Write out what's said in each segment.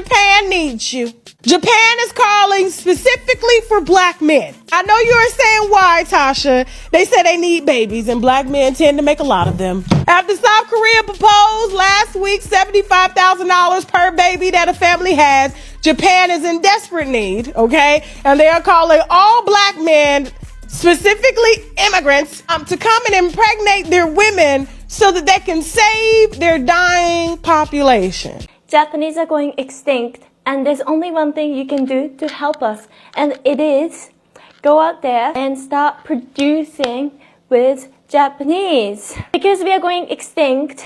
Japan needs you. Japan is calling specifically for black men. I know you are saying why, Tasha. They say they need babies, and black men tend to make a lot of them. After South Korea proposed last week $75,000 per baby that a family has, Japan is in desperate need, okay? And they are calling all black men, specifically immigrants, to come and impregnate their women so that they can save their dying population. Japanese are going extinct, and there's only one thing you can do to help us, and it is go out there and start producing with Japanese. Because we are going extinct,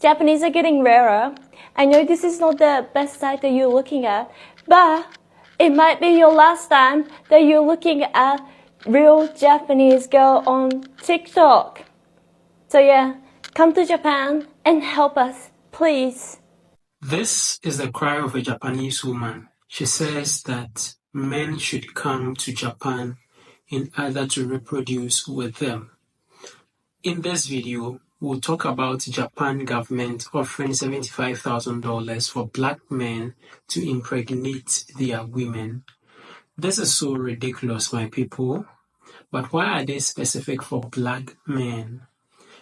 Japanese are getting rarer. I know this is not the best site that you're looking at, but it might be your last time that you're looking at real Japanese girl on TikTok. So yeah, come to Japan and help us, please. This is the cry of a Japanese woman. She says that men should come to Japan in order to reproduce with them. In this video, we'll talk about Japan government offering $75,000 for black men to impregnate their women. This is so ridiculous, my people. But why are they specific for black men?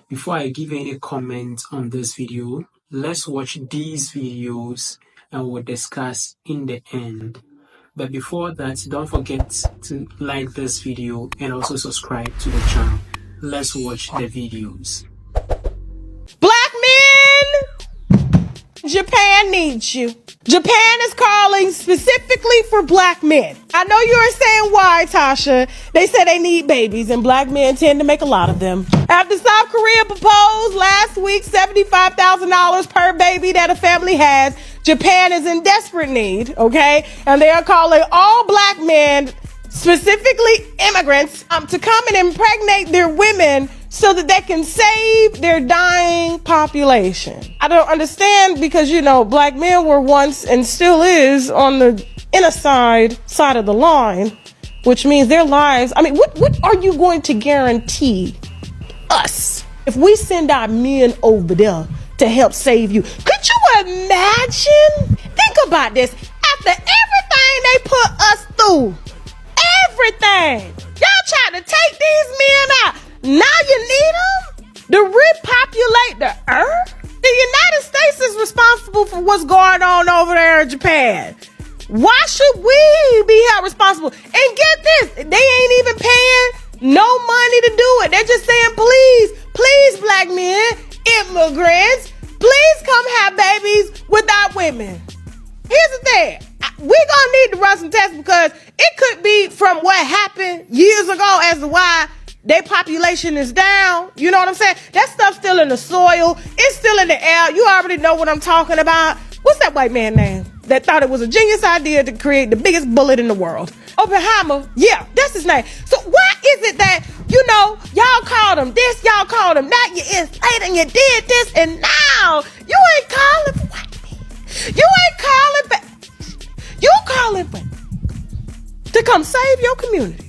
Before I give any comment on this video, let's watch these videos and we'll discuss in the end. But before that, don't forget to like this video and also subscribe to the channel. Let's watch the videos. Black men, Japan needs you. Japan is calling specifically for black men. I know you are saying why, Tasha. They say they need babies, and black men tend to make a lot of them. After South Korea proposed last week $75,000 per baby that a family has, Japan is in desperate need, okay? And they are calling all black men, specifically immigrants, to come and impregnate their women so that they can save their dying population. I don't understand because, you know, black men were once and still is on the inner side of the line, which means their lives. I mean, what are you going to guarantee us if we send our men over there to help save you? Could you imagine? Think about this. After everything they put us through, everything, y'all trying to take these men out. Now you need them to repopulate the earth? The United States is responsible for what's going on over there in Japan. Why should we be held responsible? And get this, they ain't even paying no money to do it. They're just saying, please, black men, immigrants, please come have babies with our women. Here's the thing. We're going to need to run some tests because it could be from what happened years ago as to why their population is down. You know what I'm saying? That stuff's still in the soil. It's still in the air. You already know what I'm talking about. What's that white man name that thought it was a genius idea to create the biggest bullet in the world? Oppenheimer. Yeah, that's his name. So why is it that, you know, y'all called him this, y'all called him that, you enslaved and you did this, and now you ain't calling for white men. You ain't calling for, you calling for to come save your community.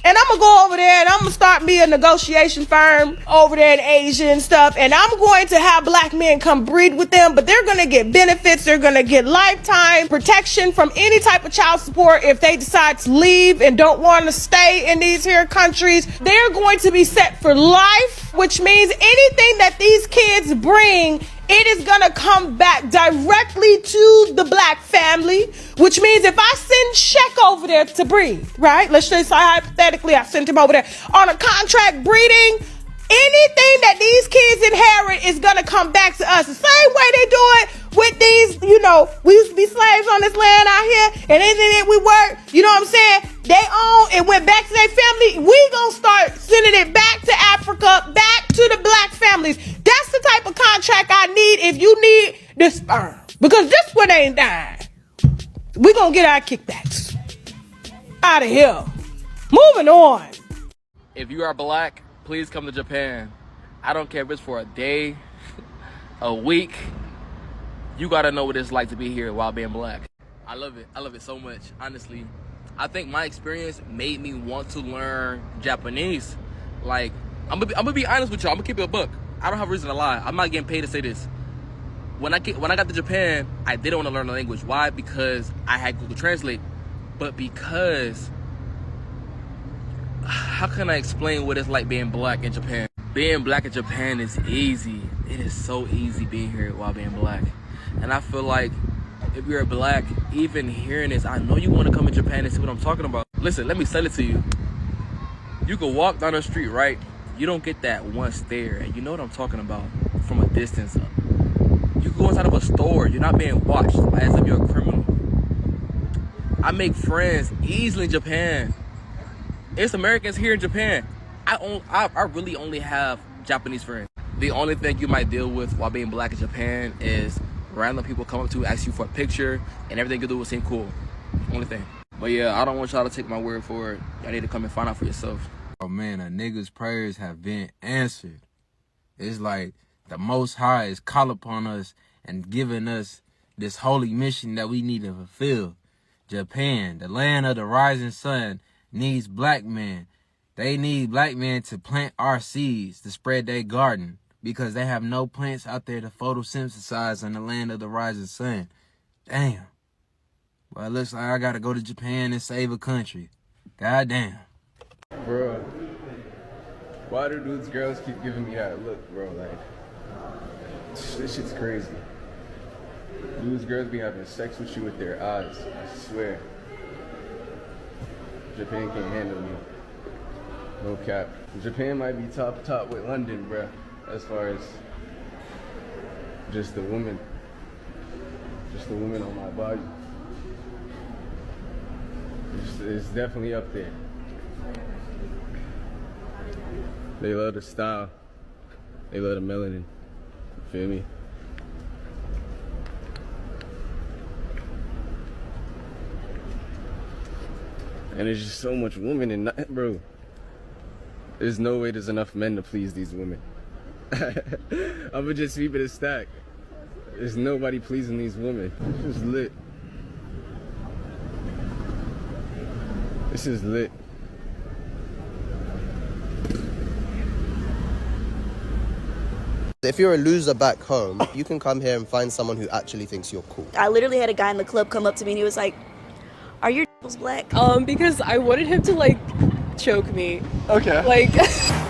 And I'm going to go over there and I'm going to start me a negotiation firm over there in Asia and stuff. And I'm going to have black men come breed with them, but they're going to get benefits. They're going to get lifetime protection from any type of child support if they decide to leave and don't want to stay in these here countries. They're going to be set for life, which means anything that these kids bring, it is going to come back directly to the black family, which means if I send Sheck over there to breed, right? Let's just say hypothetically I sent him over there on a contract breeding, anything that these kids inherit is going to come back to us. The same way they do it with these, you know, we used to be slaves on this land out here, and anything that we work, you know what I'm saying? They own, it went back to their family. We gonna start sending it back to Africa, back to the black families. That's the type of contract I need if you need this sperm. Because this one ain't dying. We gonna get our kickbacks out of here. Moving on. If you are black, please come to Japan. I don't care if it's for a day, a week. You gotta know what it's like to be here while being black. I love it. I love it so much, honestly. I think my experience made me want to learn Japanese. Like, I'm gonna be honest with y'all. I'm gonna keep it a buck. I don't have a reason to lie. I'm not getting paid to say this. when I got to Japan, I didn't want to learn the language. Why? Because I had Google Translate, but because how can I explain what it's like being black in Japan? Being black in Japan is easy. It is so easy being here while being black, and I feel like if you're black, even hearing this, I know you want to come to Japan and see what I'm talking about. Listen, let me sell it to you. You can walk down the street, right? You don't get that one stare, and you know what I'm talking about from a distance. You can go inside of a store, you're not being watched as if you're a criminal. I make friends easily in Japan. It's Americans here in Japan. I really only have Japanese friends. The only thing you might deal with while being black in Japan is random people come up to you, ask you for a picture, and everything you do will seem cool. Only thing. But yeah, I don't want y'all to take my word for it. Y'all need to come and find out for yourself. Oh man, a nigga's prayers have been answered. It's like the Most High is calling upon us and giving us this holy mission that we need to fulfill. Japan, the land of the rising sun, needs black men. They need black men to plant our seeds, to spread their garden, because they have no plants out there to photosynthesize in the land of the rising sun. Damn. Well, it looks like I gotta go to Japan and save a country. God damn. Bro, why do dudes, girls keep giving me that look, bro? Like, this shit's crazy. Dudes, girls be having sex with you with their eyes, I swear. Japan can't handle me. No cap. Japan might be top with London, bro, as far as just the woman on my body. It's definitely up there. They love the style. They love the melanin. You feel me? And there's just so much women in that, bro. There's no way there's enough men to please these women. I'ma just sweep it a stack. There's nobody pleasing these women. This is lit. This is lit. If you're a loser back home, you can come here and find someone who actually thinks you're cool. I literally had a guy in the club come up to me and he was like, "Are your nipples black?" Because I wanted him to like choke me. Okay. Like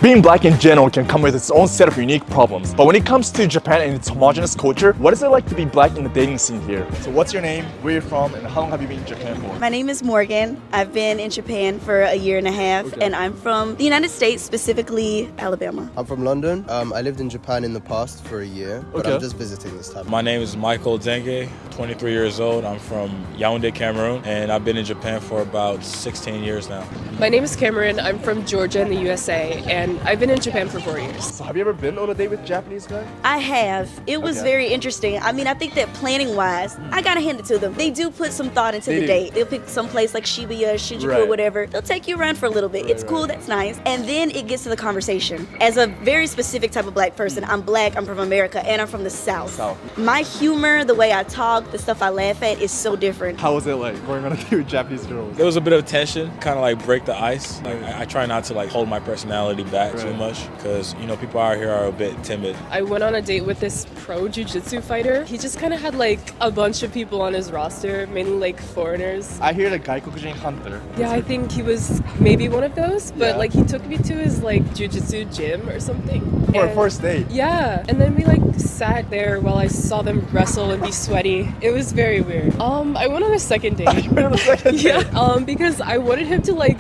Being black in general can come with its own set of unique problems. But when it comes to Japan and its homogenous culture, what is it like to be black in the dating scene here? So what's your name, where you're from, and how long have you been in Japan for? My name is Morgan. I've been in Japan for a year and a half, and I'm from the United States, specifically Alabama. I'm from London. I lived in Japan in the past for a year, but Okay. I'm just visiting this time. My name is Michael Denge, 23 years old. I'm from Yaoundé, Cameroon, and I've been in Japan for about 16 years now. my name is Cameron. I'm from Georgia in the USA, and I've been in Japan for 4 years. So have you ever been on a date with a Japanese guy? I have. It was Okay. very interesting. I mean, I think that planning-wise, I gotta hand it to them. They do put some thought into They the do. date. They'll pick some place like Shibuya, Shinjuku, Right. whatever. They'll take you around for a little bit. It's cool, that's nice. And then it gets to the conversation. As a very specific type of black person, I'm black, I'm from America, and I'm from the South. South. My humor, the way I talk, the stuff I laugh at is so different. How was it like going on a date with Japanese girls? There was a bit of tension, kind of like break the ice. Like I try not to like hold my personality back too Right. much because you know people out here are a bit timid. I went on a date with this pro jiu-jitsu fighter. He just kind of had like a bunch of people on his roster, mainly like foreigners. I hear the Gaikokujin hunter. Yeah, I think he was maybe one of those, but Yeah. like he took me to his like jiu-jitsu gym or something. For a And- first date. Yeah, and then we like sat there while I saw them wrestle and be sweaty. It was very weird. I went on a second date. You went on a second date? Yeah, because I wanted him to like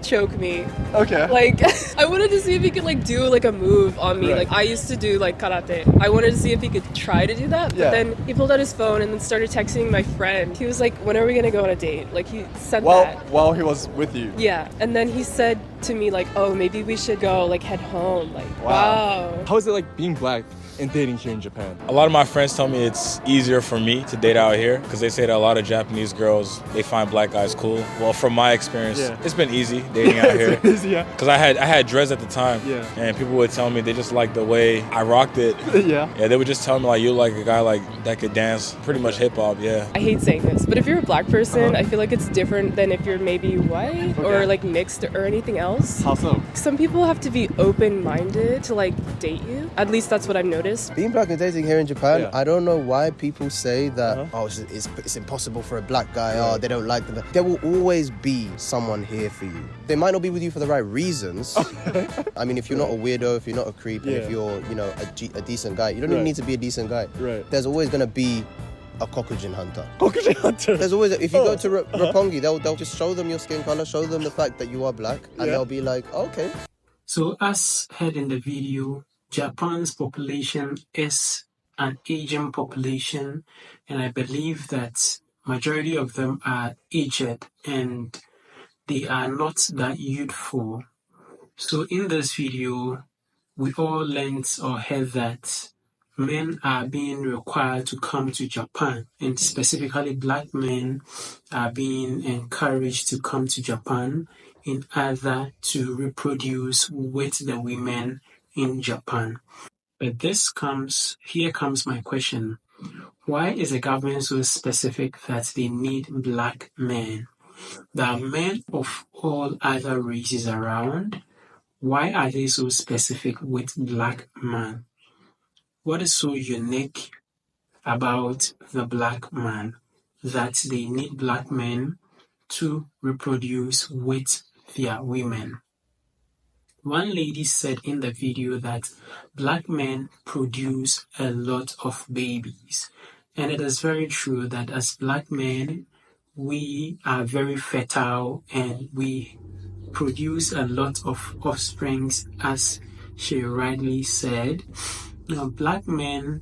choke me. Okay. Like I wanted to see if he could like do like a move on me. Right. Like I used to do like karate. I wanted to see if he could try to do that. But Yeah. then he pulled out his phone and then started texting my friend. He was like, "When are we gonna go on a date?" Like he said that. While he was with you. Yeah, and then he said to me like, "Oh, maybe we should go like head home." Like, wow. How is it like being black and dating here in Japan? A lot of my friends tell me it's easier for me to date out here because they say that a lot of Japanese girls they find black guys cool. Well, from my experience, Yeah. it's been easy dating out here. Yeah. Because I had dreads at the time, Yeah. and people would tell me they just liked the way I rocked it. Yeah. Yeah, they would just tell me like you like a guy like that could dance, pretty much hip hop. Yeah. I hate saying this, but if you're a black person, I feel like it's different than if you're maybe white or Okay. like mixed or anything else. How so? Some people have to be open-minded to like date you. At least that's what I've noticed. artist. Being black and dating here in Japan, Yeah. I don't know why people say that, oh, it's impossible for a black guy, oh, they don't like them. There will always be someone here for you. They might not be with you for the right reasons. I mean, if you're not a weirdo, if you're not a creep, and if you're, you know, a decent guy, you don't even need to be a decent guy. Right. There's always going to be a cockroach hunter. Cockroach hunter. There's always, if you go to Roppongi, they'll just show them your skin color, show them the fact that you are black, and they'll be like, okay. So as heard in the video, Japan's population is an aging population, and I believe that majority of them are aged and they are not that youthful. So in this video, we all learned or heard that men are being required to come to Japan, and specifically black men are being encouraged to come to Japan in order to reproduce with the women in Japan. But here comes my question. Why is the government so specific that they need black men? There are men of all other races around. Why are they so specific with black man? What is so unique about the black man that they need black men to reproduce with their women? One lady said in the video that black men produce a lot of babies. And it is very true that as black men, we are very fertile and we produce a lot of offsprings, as she rightly said. Now, black men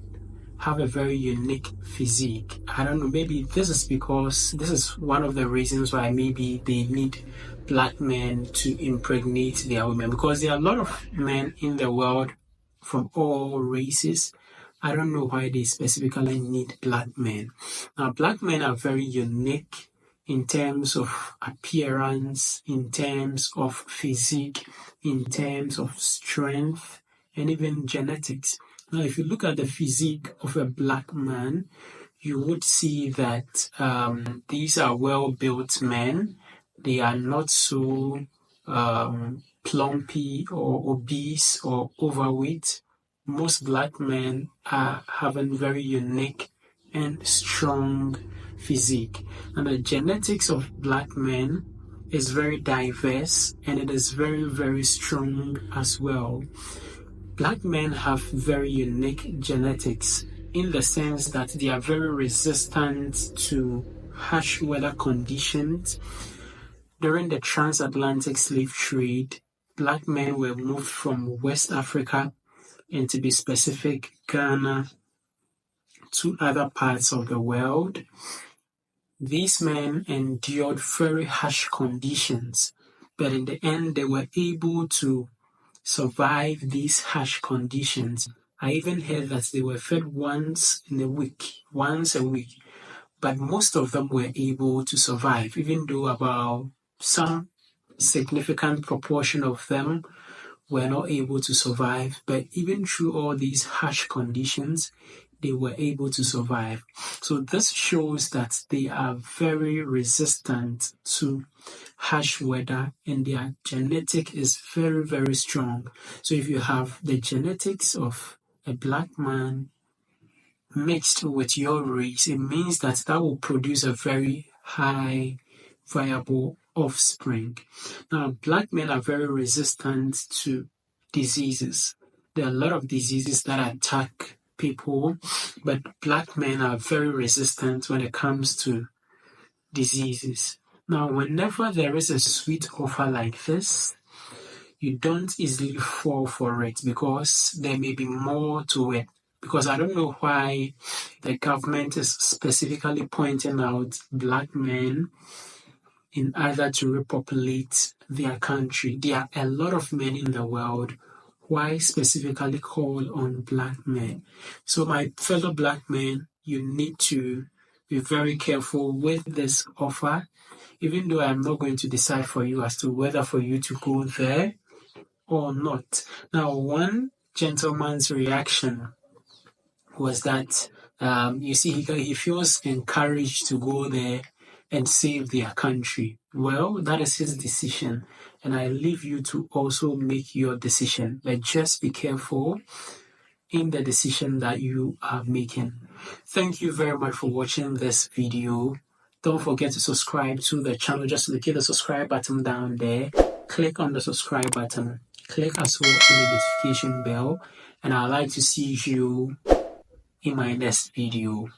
have a very unique physique. I don't know, maybe this is because this is one of the reasons why maybe they need black men to impregnate their women, because there are a lot of men in the world from all races. I don't know why they specifically need black men. Now, black men are very unique in terms of appearance, in terms of physique, in terms of strength, and even genetics. Now, if you look at the physique of a black man, you would see that these are well-built men. They are not so plumpy or obese or overweight. Most black men are having very unique and strong physique. And the genetics of black men is very diverse and it is very, very strong as well. Black men have very unique genetics in the sense that they are very resistant to harsh weather conditions. During the transatlantic slave trade, black men were moved from West Africa, and to be specific, Ghana, to other parts of the world. These men endured very harsh conditions, but in the end they were able to survive these harsh conditions. I even heard that they were fed once a week, but most of them were able to survive, even though about some significant proportion of them were not able to survive. But even through all these harsh conditions, they were able to survive. So this shows that they are very resistant to harsh weather and their genetic is very, very strong. So if you have the genetics of a black man mixed with your race, it means that will produce a very high viable offspring. Now, black men are very resistant to diseases. There are a lot of diseases that attack people, but black men are very resistant when it comes to diseases. Now, whenever there is a sweet offer like this, you don't easily fall for it because there may be more to it. Because I don't know why the government is specifically pointing out black men in order to repopulate their country. There are a lot of men in the world. Why specifically call on black men? So my fellow black men, you need to be very careful with this offer, even though I'm not going to decide for you as to whether for you to go there or not. Now, one gentleman's reaction was that, you see, he feels encouraged to go there and save their country. Well, that is his decision, and I leave you to also make your decision. But just be careful in the decision that you are making. Thank you very much for watching this video. Don't forget to subscribe to the channel. Just locate the subscribe button down there. Click on the subscribe button. Click as well on the notification bell. And I'd like to see you in my next video.